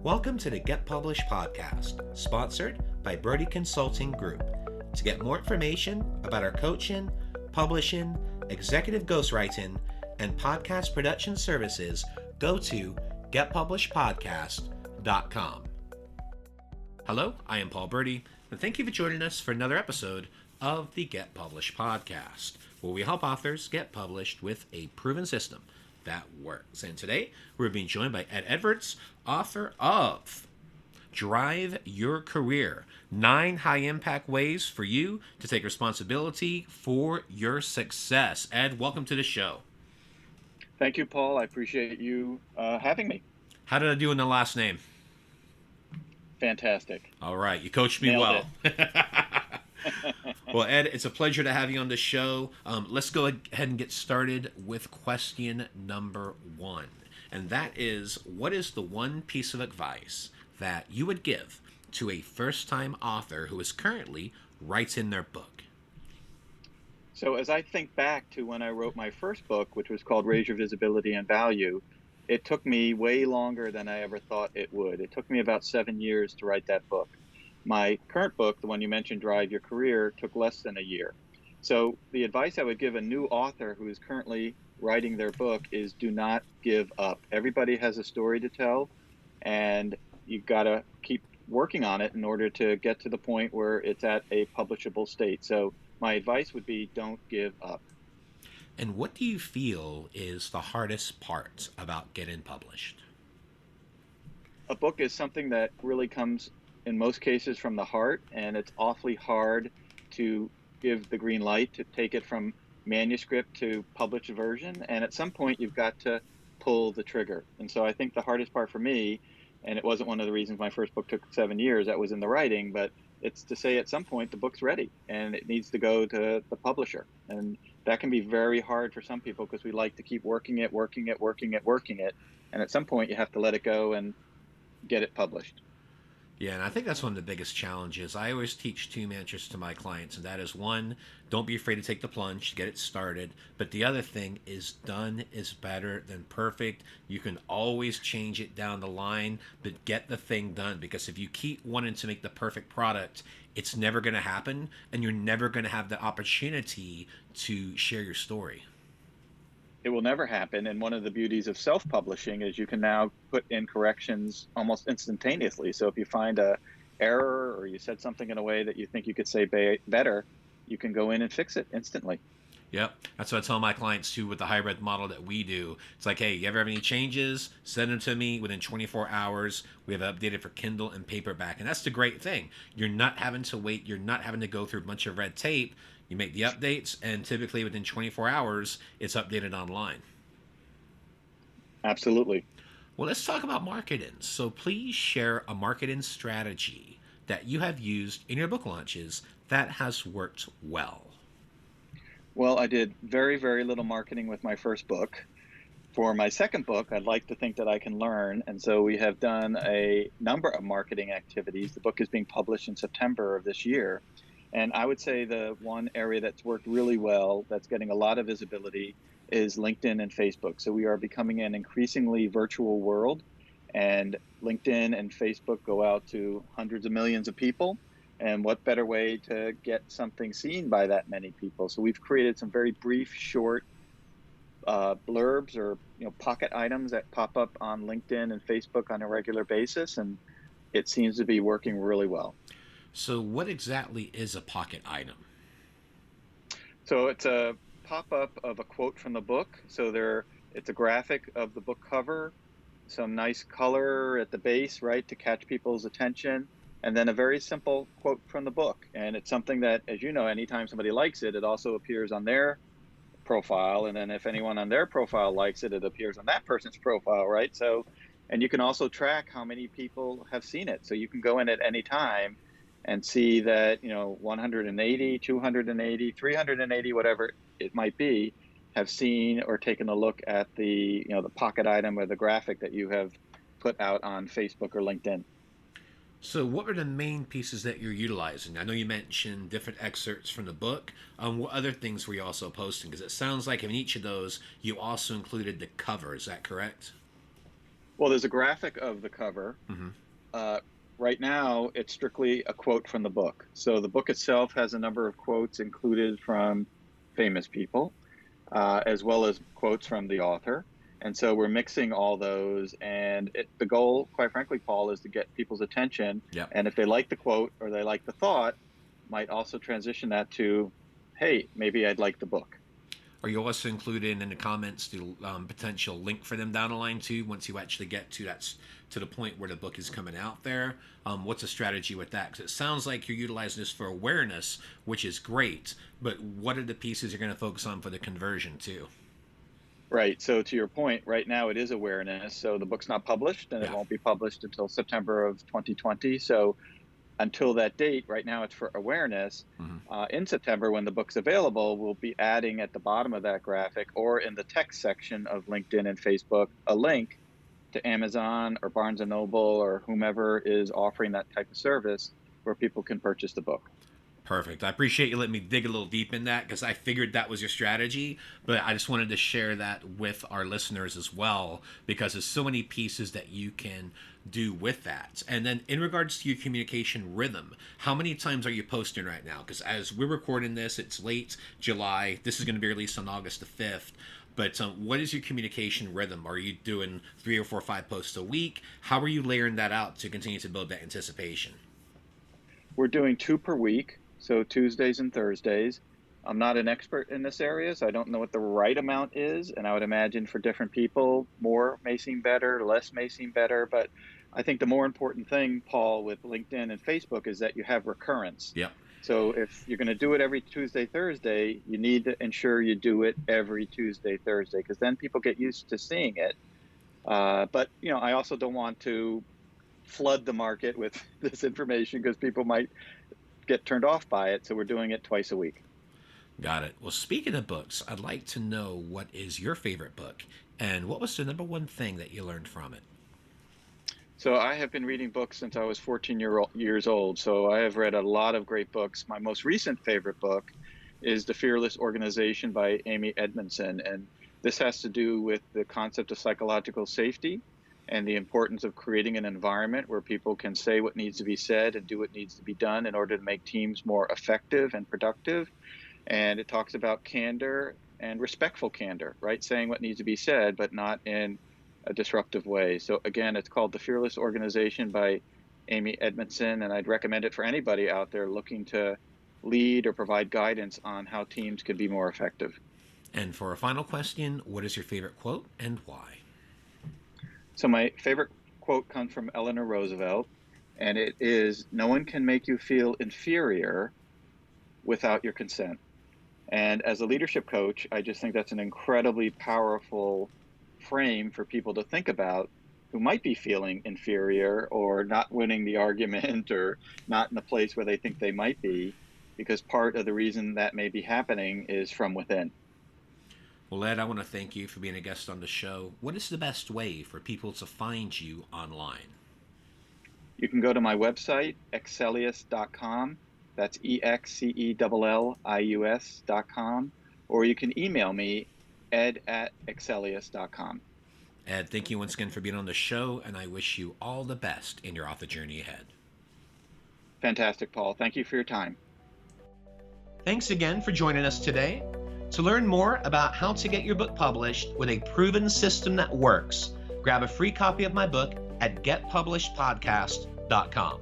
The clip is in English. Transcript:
Welcome to the Get Published podcast, sponsored by Brodie Consulting Group. To get more information about our coaching, publishing, executive ghostwriting, and podcast production services, go to getpublishedpodcast.com. Hello, I am Paul Brodie, and thank you for joining us for another episode of the Get Published podcast, where we help authors get published with a proven system that works. And today, we're being joined by Ed Evarts, author of Drive Your Career, 9 high-impact ways for you to take responsibility for your success. Ed, welcome to the show. Thank you, Paul. I appreciate you having me. How did I do in the last name? Fantastic. All right, you coached me well. Well, Ed, it's a pleasure to have you on the show. Let's go ahead and get started with question number 1. And that is, what is the one piece of advice that you would give to a first-time author who is currently writing their book? So as I think back to when I wrote my first book, which was called Raise Your Visibility and Value, it took me way longer than I ever thought it would. It took me about 7 years to write that book. My current book, the one you mentioned, Drive Your Career, took less than a year. So the advice I would give a new author who is currently writing their book is do not give up. Everybody has a story to tell, and you've got to keep working on it in order to get to the point where it's at a publishable state. So my advice would be don't give up. And what do you feel is the hardest part about getting published? A book is something that really comes in most cases from the heart, and it's awfully hard to give the green light to take it from manuscript to published version. And at some point you've got to pull the trigger. And so I think the hardest part for me, and it wasn't one of the reasons my first book took 7 years, that was in the writing, but it's to say at some point the book's ready and it needs to go to the publisher. And that can be very hard for some people because we like to keep working it. And at some point you have to let it go and get it published. Yeah, and I think that's one of the biggest challenges. I always teach 2 mantras to my clients, and that is 1, don't be afraid to take the plunge, get it started. But the other thing is done is better than perfect. You can always change it down the line, but get the thing done, because if you keep wanting to make the perfect product, it's never going to happen, and you're never going to have the opportunity to share your story. It will never happen. And one of the beauties of self-publishing is you can now put in corrections almost instantaneously. So if you find a error or you said something in a way that you think you could say better, you can go in and fix it instantly. Yep. That's what I tell my clients too with the hybrid model that we do. It's like, hey, you ever have any changes? Send them to me within 24 hours. We have it updated for Kindle and paperback. And that's the great thing. You're not having to wait. You're not having to go through a bunch of red tape. You make the updates, and typically within 24 hours, it's updated online. Absolutely. Well, let's talk about marketing. So please share a marketing strategy that you have used in your book launches that has worked well. Well, I did very, very little marketing with my first book. For my second book, I'd like to think that I can learn. And so we have done a number of marketing activities. The book is being published in September of this year. And I would say the one area that's worked really well, that's getting a lot of visibility, is LinkedIn and Facebook. So we are becoming an increasingly virtual world, and LinkedIn and Facebook go out to hundreds of millions of people. And what better way to get something seen by that many people? So we've created some very brief, short blurbs or pocket items that pop up on LinkedIn and Facebook on a regular basis, and it seems to be working really well. So what exactly is a pocket item? So it's a pop-up of a quote from the book. So it's a graphic of the book cover, some nice color at the base, right, to catch people's attention, and then a very simple quote from the book. And it's something that, as you know, anytime somebody likes it, it also appears on their profile. And then if anyone on their profile likes it, it appears on that person's profile, right? So, and you can also track how many people have seen it. So you can go in at any time and see that 180, 280, 380, whatever it might be, have seen or taken a look at the the pocket item or the graphic that you have put out on Facebook or LinkedIn. So what were the main pieces that you're utilizing? I know you mentioned different excerpts from the book. What other things were you also posting? Because it sounds like in each of those, you also included the cover. Is that correct? Well, there's a graphic of the cover. Mm-hmm. Right now, it's strictly a quote from the book. So the book itself has a number of quotes included from famous people, as well as quotes from the author. And so we're mixing all those. And the goal, quite frankly, Paul, is to get people's attention. Yep. And if they like the quote or they like the thought, might also transition that to, hey, maybe I'd like the book. Are you also including in the comments the potential link for them down the line too, once you actually get to the point where the book is coming out there? What's the strategy with that? Because it sounds like you're utilizing this for awareness, which is great, but what are the pieces you're going to focus on for the conversion too? Right. So to your point, right now it is awareness. So the book's not published, and it won't be published until September of 2020. So until that date, right now it's for awareness. In September, when the book's available, we'll be adding at the bottom of that graphic or in the text section of LinkedIn and Facebook a link to Amazon or Barnes & Noble or whomever is offering that type of service where people can purchase the book. Perfect. I appreciate you letting me dig a little deep in that, because I figured that was your strategy, but I just wanted to share that with our listeners as well, because there's so many pieces that you can do with that. And then in regards to your communication rhythm, how many times are you posting right now? Because as we're recording this, it's late July. This is going to be released on August the 5th. But what is your communication rhythm? Are you doing 3 or 4 or 5 posts a week? How are you layering that out to continue to build that anticipation? We're doing 2 per week. So Tuesdays and Thursdays. I'm not an expert in this area, so I don't know what the right amount is. And I would imagine for different people, more may seem better, less may seem better. But I think the more important thing, Paul, with LinkedIn and Facebook is that you have recurrence. Yep. So if you're going to do it every Tuesday, Thursday, you need to ensure you do it every Tuesday, Thursday, because then people get used to seeing it. But, I also don't want to flood the market with this information because people might get turned off by it. So we're doing it twice a week. Got it. Well, speaking of books, I'd like to know what is your favorite book and what was the number one thing that you learned from it? So I have been reading books since I was 14 years old. So I have read a lot of great books. My most recent favorite book is The Fearless Organization by Amy Edmondson. And this has to do with the concept of psychological safety and the importance of creating an environment where people can say what needs to be said and do what needs to be done in order to make teams more effective and productive. And it talks about candor and respectful candor, right? Saying what needs to be said, but not in a disruptive way. So again, it's called The Fearless Organization by Amy Edmondson, and I'd recommend it for anybody out there looking to lead or provide guidance on how teams can be more effective. And for a final question, what is your favorite quote and why? So my favorite quote comes from Eleanor Roosevelt, and it is, "No one can make you feel inferior without your consent." And as a leadership coach, I just think that's an incredibly powerful frame for people to think about who might be feeling inferior or not winning the argument or not in the place where they think they might be, because part of the reason that may be happening is from within. Well, Ed, I want to thank you for being a guest on the show. What is the best way for people to find you online? You can go to my website, Excellius.com. That's EXCELLIUS.com. Or you can email me, ed@excellius.com. Ed, thank you once again for being on the show, and I wish you all the best in your author journey ahead. Fantastic, Paul. Thank you for your time. Thanks again for joining us today. To learn more about how to get your book published with a proven system that works, grab a free copy of my book at getpublishedpodcast.com.